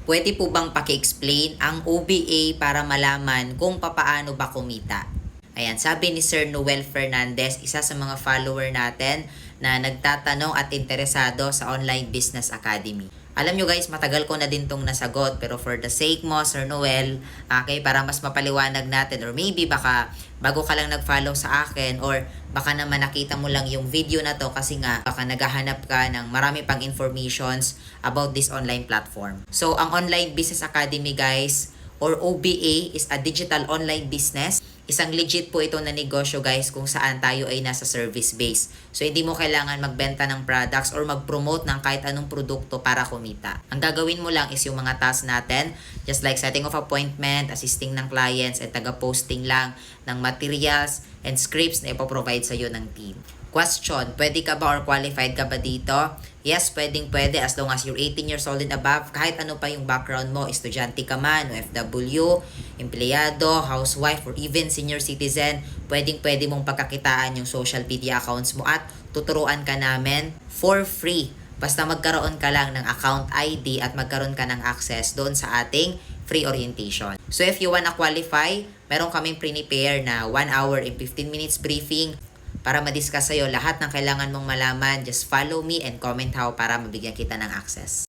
Pwede po bang paki-explain ang OBA para malaman kung papaano ba kumita? Ayan, sabi ni Sir Noel Fernandez, isa sa mga follower natin na nagtatanong at interesado sa Online Business Academy. Alam nyo guys, matagal ko na din tong nasagot, pero for the sake mo, Sir Noel, okay, para mas mapaliwanag natin, or maybe baka bago ka lang nag-follow sa akin, or baka naman nakita mo lang yung video na to kasi nga baka naghahanap ka ng marami pang informations about this online platform. So, ang Online Business Academy guys, or OBA, is a digital online business. Isang legit po ito na negosyo guys kung saan tayo ay nasa service base. So hindi mo kailangan magbenta ng products or mag-promote ng kahit anong produkto para kumita. Ang gagawin mo lang is yung mga tasks natin, just like setting of appointment, assisting ng clients, at taga-posting lang ng materials and scripts na ipoprovide sa iyo ng team. Question, pwede ka ba or qualified ka ba dito? Yes, pwede as long as you're 18 years old and above. Kahit ano pa yung background mo, estudyante ka man, OFW, empleyado, housewife, or even senior citizen, pwede mong pagkakitaan yung social media accounts mo at tuturuan ka namin for free. Basta magkaroon ka lang ng account ID at magkaroon ka ng access doon sa ating free orientation. So if you wanna qualify, meron kaming prepare na 1 hour and 15 minutes briefing para ma-discuss sa'yo lahat ng kailangan mong malaman. Just follow me and comment how para mabigyan kita ng access.